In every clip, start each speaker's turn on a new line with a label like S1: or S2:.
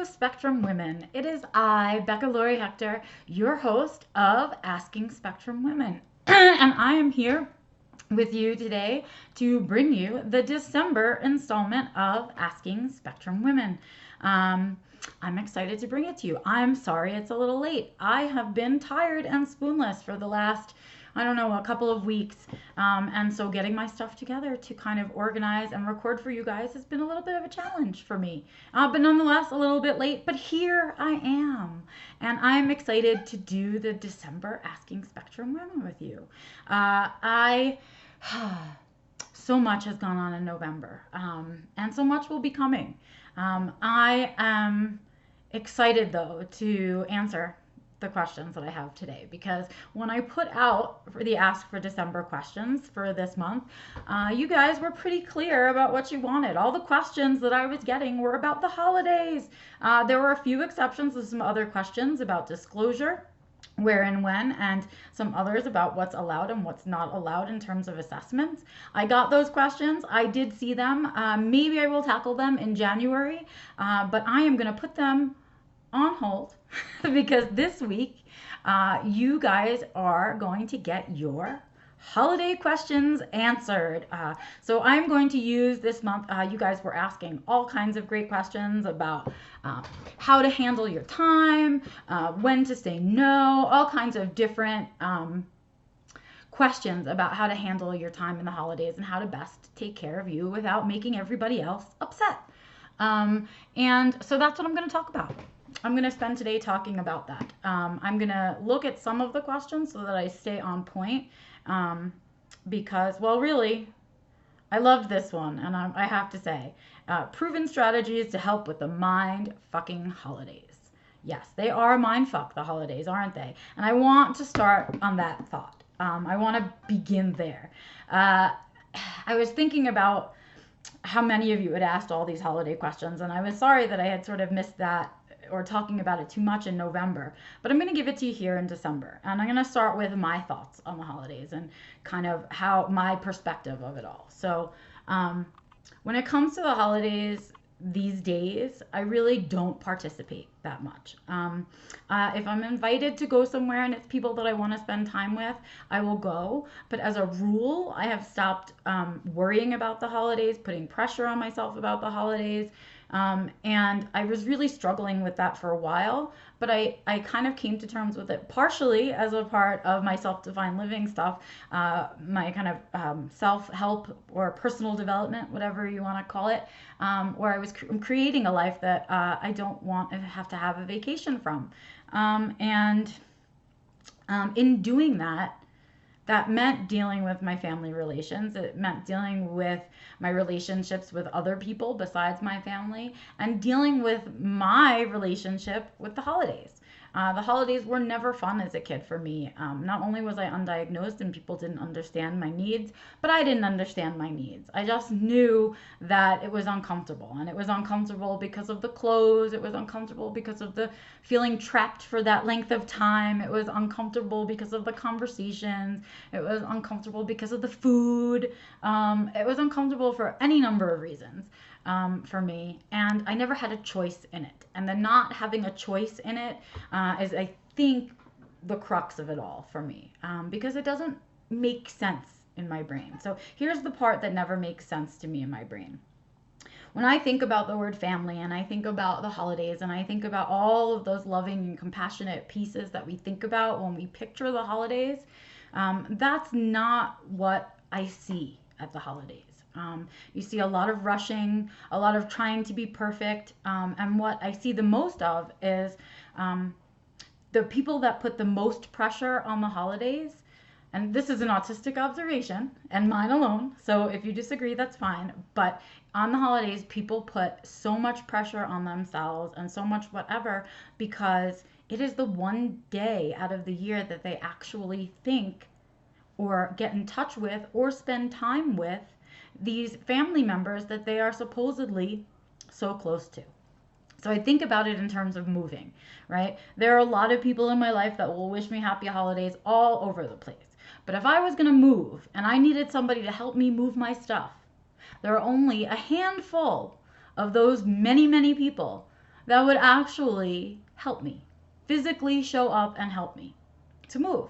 S1: Spectrum Women. It is I, Becca, Lory, Hector, your host of Asking Spectrum Women. And I am here with you today to bring you the December installment of Asking Spectrum Women. I'm excited to bring it to you. I'm sorry it's a little late. I have been tired and spoonless for the last, I don't know, a couple of weeks. And so getting my stuff together to kind of organize and record for you guys has been a little bit of a challenge for me. But nonetheless, a little bit late, but here I am. And I'm excited to do the December Asking Spectrum Women with you. So much has gone on in November, and so much will be coming. I am excited, though, to answer the questions that I have today, because when I put out for the Ask for December questions for this month, you guys were pretty clear about what you wanted. All the questions that I was getting were about the holidays. There were a few exceptions to some other questions about disclosure, where and when, and some others about what's allowed and what's not allowed in terms of assessments. I got those questions. I did see them. Maybe I will tackle them in January, but I am going to put them on hold because this week you guys are going to get your holiday questions answered. So I'm going to use this month, you guys were asking all kinds of great questions about how to handle your time, when to say no, all kinds of different questions about how to handle your time in the holidays and how to best take care of you without making everybody else upset. And so that's what I'm going to talk about. I'm going to spend today talking about that. I'm going to look at some of the questions so that I stay on point. Because, well, really, I loved this one, and I have to say, proven strategies to help with the mind-fucking holidays. Yes, they are mind-fuck, the holidays, aren't they? And I want to start on that thought. I want to begin there. I was thinking about how many of you had asked all these holiday questions, and I was sorry that I had sort of missed that or talking about it too much in November, but I'm going to give it to you here in December. And I'm going to start with my thoughts on the holidays and kind of how my perspective of it all. So when it comes to the holidays these days, I really don't participate that much. If I'm invited to go somewhere and it's people that I want to spend time with, I will go. But as a rule, I have stopped worrying about the holidays, putting pressure on myself about the holidays. And I was really struggling with that for a while, but I kind of came to terms with it partially as a part of my self-defined living stuff, my kind of self-help or personal development, whatever you want to call it, where I was creating a life that I don't want to have a vacation from. And in doing that, that meant dealing with my family relations. It meant dealing with my relationships with other people besides my family and dealing with my relationship with the holidays. The holidays were never fun as a kid for me. Not only was I undiagnosed and people didn't understand my needs, but I didn't understand my needs. I just knew that it was uncomfortable, and it was uncomfortable because of the clothes. It was uncomfortable because of the feeling trapped for that length of time. It was uncomfortable because of the conversations. It was uncomfortable because of the food. It was uncomfortable for any number of reasons. For me, and I never had a choice in it. And the not having a choice in it is, I think, the crux of it all for me, because it doesn't make sense in my brain. So here's the part that never makes sense to me in my brain. When I think about the word family and I think about the holidays and I think about all of those loving and compassionate pieces that we think about when we picture the holidays, that's not what I see at the holidays. You see a lot of rushing, a lot of trying to be perfect, and what I see the most of is the people that put the most pressure on the holidays. And this is an autistic observation and mine alone, so if you disagree, that's fine. But on the holidays, people put so much pressure on themselves and so much whatever because it is the one day out of the year that they actually think or get in touch with or spend time with these family members that they are supposedly so close to. So I think about it in terms of moving, right? There are a lot of people in my life that will wish me happy holidays all over the place. But if I was going to move and I needed somebody to help me move my stuff, there are only a handful of those many, many people that would actually help me physically show up and help me to move.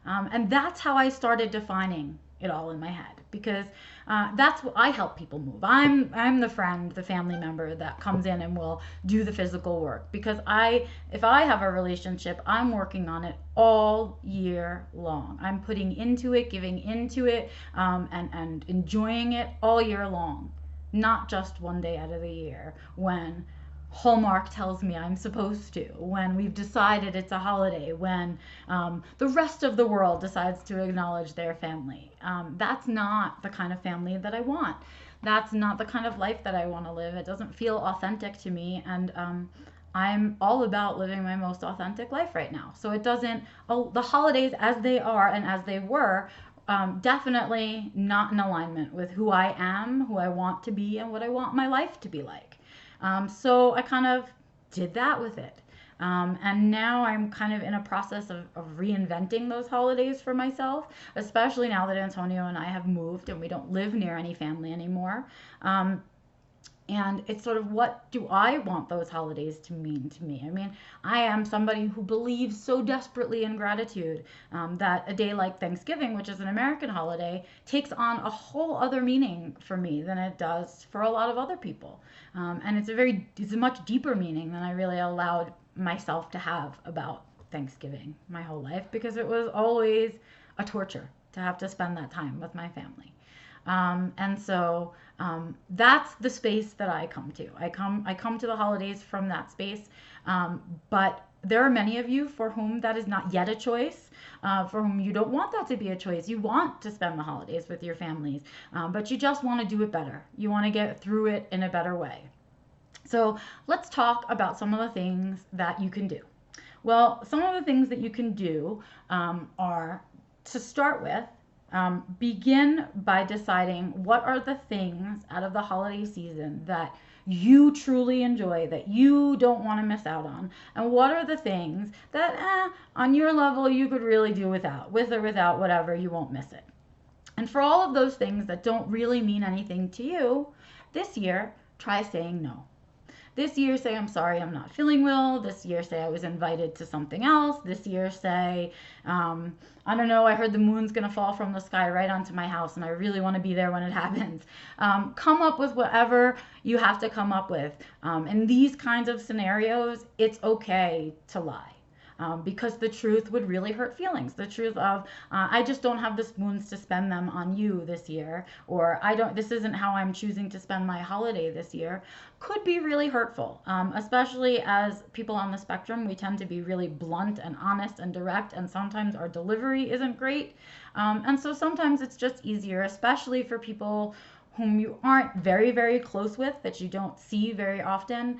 S1: And that's how I started defining it all in my head, because that's what I help people move. I'm the friend, the family member that comes in and will do the physical work, because if I have a relationship, I'm working on it all year long. I'm putting into it, giving into it, and enjoying it all year long, not just one day out of the year when Hallmark tells me I'm supposed to, when we've decided it's a holiday, when the rest of the world decides to acknowledge their family. That's not the kind of family that I want. That's not the kind of life that I want to live. It doesn't feel authentic to me, and I'm all about living my most authentic life right now. So it doesn't, the holidays as they are and as they were, definitely not in alignment with who I am, who I want to be, and what I want my life to be like. So I kind of did that with it. And now I'm kind of in a process of reinventing those holidays for myself, especially now that Antonio and I have moved and we don't live near any family anymore. And it's sort of, what do I want those holidays to mean to me? I mean, I am somebody who believes so desperately in gratitude, that a day like Thanksgiving, which is an American holiday, takes on a whole other meaning for me than it does for a lot of other people. And it's a much deeper meaning than I really allowed myself to have about Thanksgiving my whole life, because it was always a torture to have to spend that time with my family. And so that's the space that I come to. I come to the holidays from that space. But there are many of you for whom that is not yet a choice, for whom you don't want that to be a choice. You want to spend the holidays with your families, but you just want to do it better. You want to get through it in a better way. So let's talk about some of the things that you can do. Well, some of the things that you can do are, to start with, begin by deciding what are the things out of the holiday season that you truly enjoy, that you don't want to miss out on, and what are the things that on your level you could really do without, with or without whatever, you won't miss it. And for all of those things that don't really mean anything to you, this year, try saying no. This year, say, I'm sorry, I'm not feeling well. This year, say, I was invited to something else. This year, say, I don't know, I heard the moon's going to fall from the sky right onto my house, and I really want to be there when it happens. Come up with whatever you have to come up with. In these kinds of scenarios, it's okay to lie. Because the truth would really hurt feelings. The truth of, I just don't have the spoons to spend them on you this year, or this isn't how I'm choosing to spend my holiday this year, could be really hurtful. Especially as people on the spectrum, we tend to be really blunt and honest and direct, and sometimes our delivery isn't great. And so sometimes it's just easier, especially for people whom you aren't very, very close with, that you don't see very often.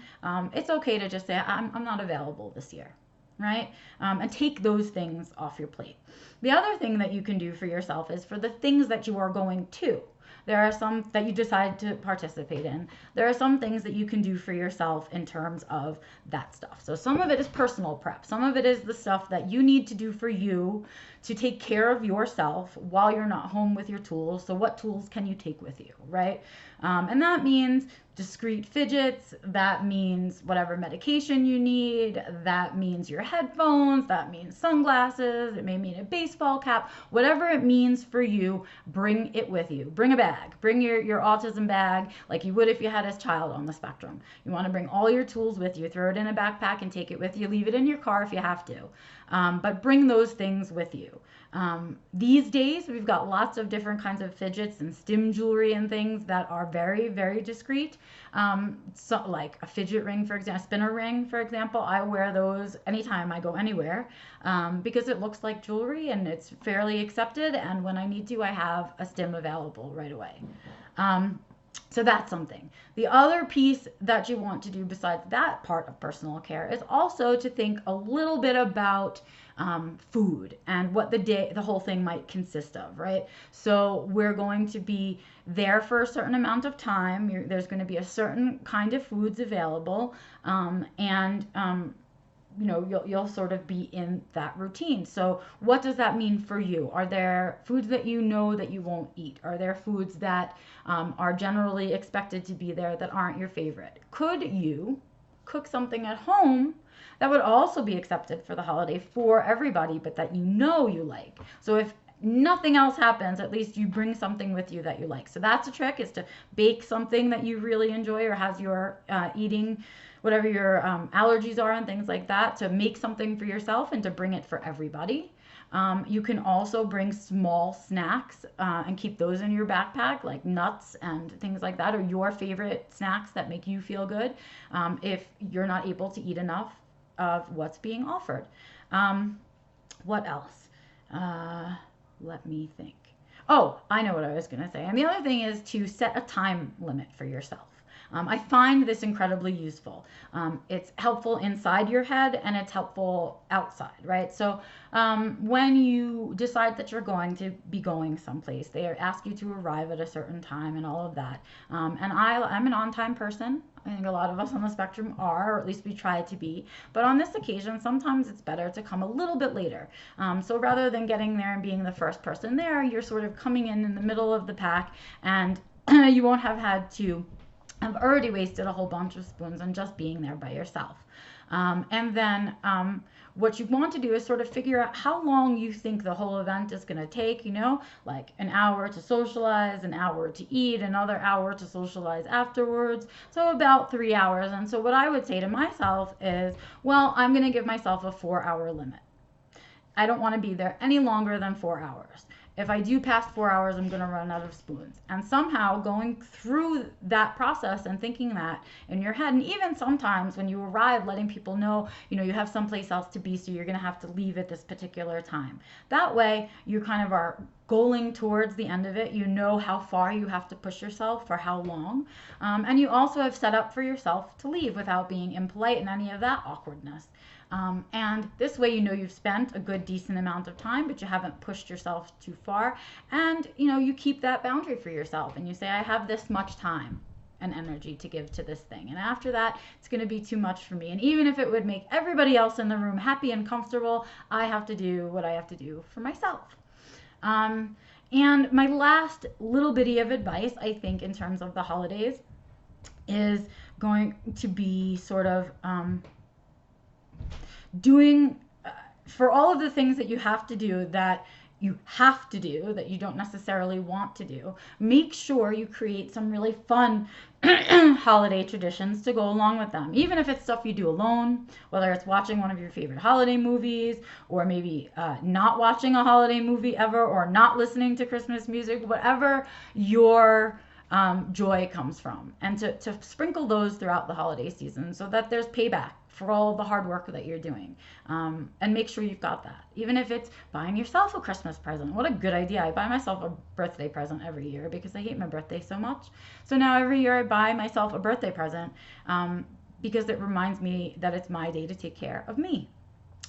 S1: It's okay to just say, I'm not available this year. Right? And take those things off your plate. The other thing that you can do for yourself is, for the things that you are going to. There are some that you decide to participate in. There are some things that you can do for yourself in terms of that stuff. So some of it is personal prep. Some of it is the stuff that you need to do for you to take care of yourself while you're not home with your tools. So what tools can you take with you, right? And that means discrete fidgets, that means whatever medication you need, that means your headphones, that means sunglasses, it may mean a baseball cap, whatever it means for you, bring it with you. Bring a bag, bring your autism bag like you would if you had a child on the spectrum. You want to bring all your tools with you, throw it in a backpack and take it with you, leave it in your car if you have to, but bring those things with you. These days, we've got lots of different kinds of fidgets and stim jewelry and things that are very, very discreet. So like a fidget ring, for example, a spinner ring, for example, I wear those anytime I go anywhere, because it looks like jewelry and it's fairly accepted. And when I need to, I have a stim available right away. So that's something. The other piece that you want to do besides that part of personal care is also to think a little bit about food and what the whole thing might consist of, right? So we're going to be there for a certain amount of time. There's going to be a certain kind of foods available, and you'll sort of be in that routine. So what does that mean for you? Are there foods that you know that you won't eat? Are there foods that are generally expected to be there that aren't your favorite? Could you cook something at home that would also be accepted for the holiday for everybody, but that you know you like. So if nothing else happens, at least you bring something with you that you like. So that's a trick, is to bake something that you really enjoy or has your eating, whatever your allergies are and things like that, to make something for yourself and to bring it for everybody. You can also bring small snacks and keep those in your backpack, like nuts and things like that, or your favorite snacks that make you feel good if you're not able to eat enough of what's being offered. What else? Let me think. Oh, I know what I was going to say. And the other thing is to set a time limit for yourself. I find this incredibly useful. It's helpful inside your head and it's helpful outside, right? So when you decide that you're going to be going someplace, they ask you to arrive at a certain time and all of that. And I'm an on-time person. I think a lot of us on the spectrum are, or at least we try to be. But on this occasion, sometimes it's better to come a little bit later. So rather than getting there and being the first person there, you're sort of coming in the middle of the pack, and you won't have had to have already wasted a whole bunch of spoons on just being there by yourself. And then what you want to do is sort of figure out how long you think the whole event is going to take, like an hour to socialize, an hour to eat, another hour to socialize afterwards. So about 3 hours. And so what I would say to myself is, well, I'm going to give myself a 4-hour limit. I don't want to be there any longer than 4 hours. If I do past 4 hours, I'm going to run out of spoons. And somehow going through that process and thinking that in your head, and even sometimes when you arrive, letting people know, you have someplace else to be, so you're going to have to leave at this particular time. That way, you kind of are going towards the end of it. You know how far you have to push yourself for how long. And you also have set up for yourself to leave without being impolite and any of that awkwardness. And this way, you've spent a good, decent amount of time, but you haven't pushed yourself too far. And, you keep that boundary for yourself and you say, I have this much time and energy to give to this thing. And after that, it's going to be too much for me. And even if it would make everybody else in the room happy and comfortable, I have to do what I have to do for myself. And my last little bitty of advice, I think, in terms of the holidays is going to be sort of doing for all of the things that you have to do that you don't necessarily want to do. Make sure you create some really fun holiday traditions to go along with them, even if it's stuff you do alone, whether it's watching one of your favorite holiday movies, or maybe not watching a holiday movie ever, or not listening to Christmas music, whatever your joy comes from, and to sprinkle those throughout the holiday season so that there's payback for all the hard work that you're doing. And make sure you've got that. Even if it's buying yourself a Christmas present. What a good idea. I buy myself a birthday present every year because I hate my birthday so much. So now every year I buy myself a birthday present because it reminds me that it's my day to take care of me.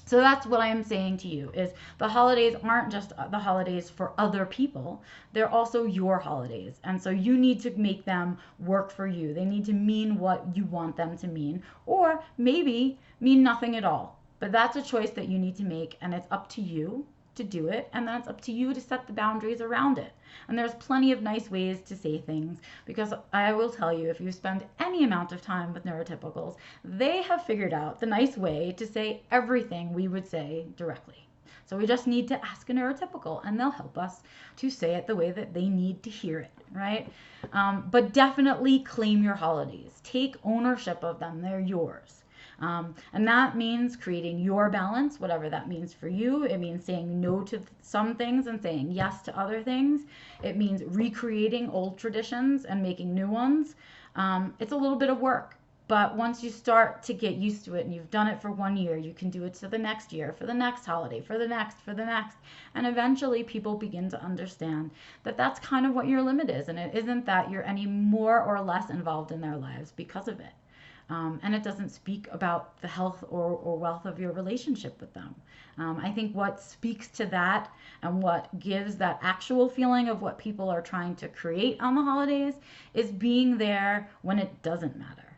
S1: So that's what I am saying to you, is the holidays aren't just the holidays for other people. They're also your holidays. And so you need to make them work for you. They need to mean what you want them to mean, or maybe mean nothing at all. But that's a choice that you need to make, and it's up to you to do it, and then it's up to you to set the boundaries around it. And there's plenty of nice ways to say things, because I will tell you, if you spend any amount of time with neurotypicals, they have figured out the nice way to say everything we would say directly. So we just need to ask a neurotypical, and they'll help us to say it the way that they need to hear it, right? But definitely claim your holidays. Take ownership of them. They're yours. And that means creating your balance, whatever that means for you. It means saying no to some things and saying yes to other things. It means recreating old traditions and making new ones. It's a little bit of work, but once you start to get used to it and you've done it for 1 year, you can do it to the next year, for the next holiday, for the next. And eventually people begin to understand that that's kind of what your limit is. And it isn't that you're any more or less involved in their lives because of it. And it doesn't speak about the health or wealth of your relationship with them. I think what speaks to that and what gives that actual feeling of what people are trying to create on the holidays is being there when it doesn't matter.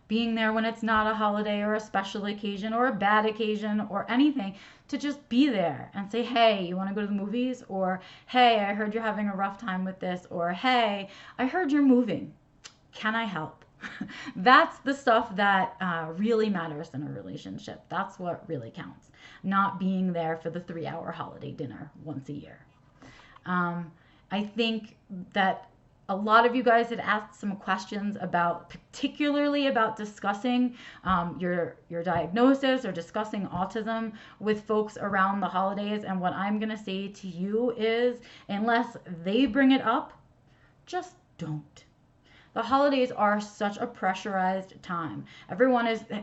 S1: Being there when it's not a holiday or a special occasion or a bad occasion or anything, to just be there and say, hey, you want to go to the movies? Or, hey, I heard you're having a rough time with this. Or, hey, I heard you're moving. Can I help? That's the stuff that really matters in a relationship. That's what really counts. Not being there for the 3-hour holiday dinner once a year. Um, I think that a lot of you guys had asked some questions about, particularly about discussing your diagnosis or discussing autism with folks around the holidays. And what I'm going to say to you is, unless they bring it up, just don't. The holidays are such a pressurized time.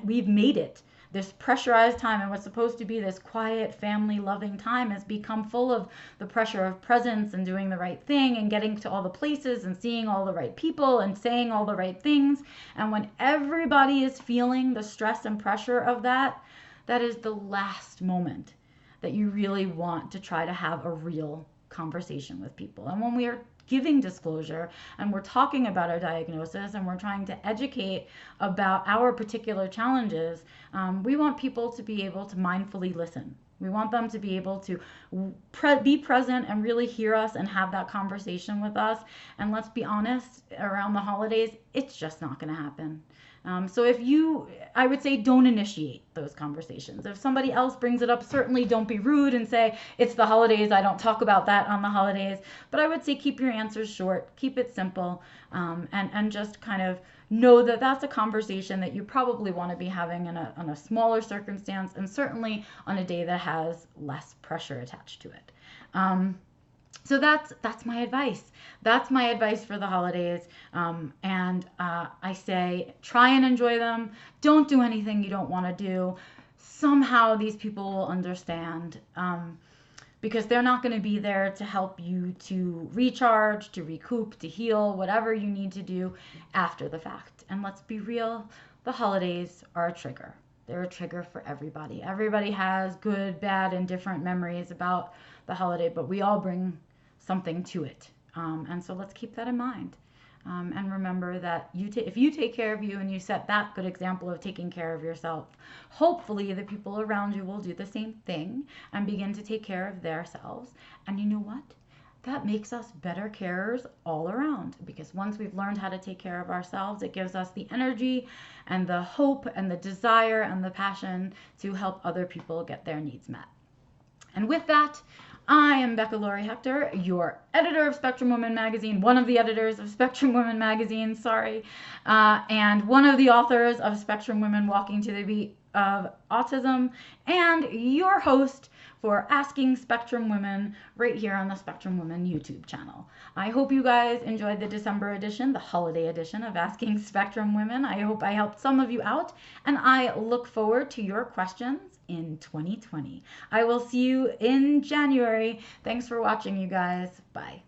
S1: We've made it this pressurized time, and what's supposed to be this quiet, family loving time has become full of the pressure of presents and doing the right thing and getting to all the places and seeing all the right people and saying all the right things. And when everybody is feeling the stress and pressure of that, that is the last moment that you really want to try to have a real conversation with people. And when we are giving disclosure and we're talking about our diagnosis and we're trying to educate about our particular challenges, we want people to be able to mindfully listen. We want them to be able to be present and really hear us and have that conversation with us. And let's be honest, around the holidays, it's just not going to happen. I would say don't initiate those conversations. If somebody else brings it up, certainly don't be rude and say, it's the holidays, I don't talk about that on the holidays. But I would say keep your answers short, keep it simple, and just kind of know that that's a conversation that you probably want to be having on a smaller circumstance, and certainly on a day that has less pressure attached to it. So that's my advice. That's my advice for the holidays. I say try and enjoy them. Don't do anything you don't want to do. Somehow these people will understand, because they're not going to be there to help you to recharge, to recoup, to heal, whatever you need to do after the fact. And let's be real, the holidays are a trigger. They're a trigger for everybody. Everybody has good, bad, and different memories about the holiday, but we all bring something to it. And so let's keep that in mind. And remember that if you take care of you and you set that good example of taking care of yourself, hopefully the people around you will do the same thing and begin to take care of themselves. And you know what? That makes us better carers all around, because once we've learned how to take care of ourselves, it gives us the energy and the hope and the desire and the passion to help other people get their needs met. And with that, I am Becca Lory Hector, your editor of Spectrum Women Magazine, one of the editors of Spectrum Women Magazine, and one of the authors of Spectrum Women Walking to the Beat of Autism, and your host for Asking Spectrum Women right here on the Spectrum Women YouTube channel. I hope you guys enjoyed the December edition, the holiday edition of Asking Spectrum Women. I hope I helped some of you out, and I look forward to your questions in 2020. I will see you in January. Thanks for watching, you guys. Bye.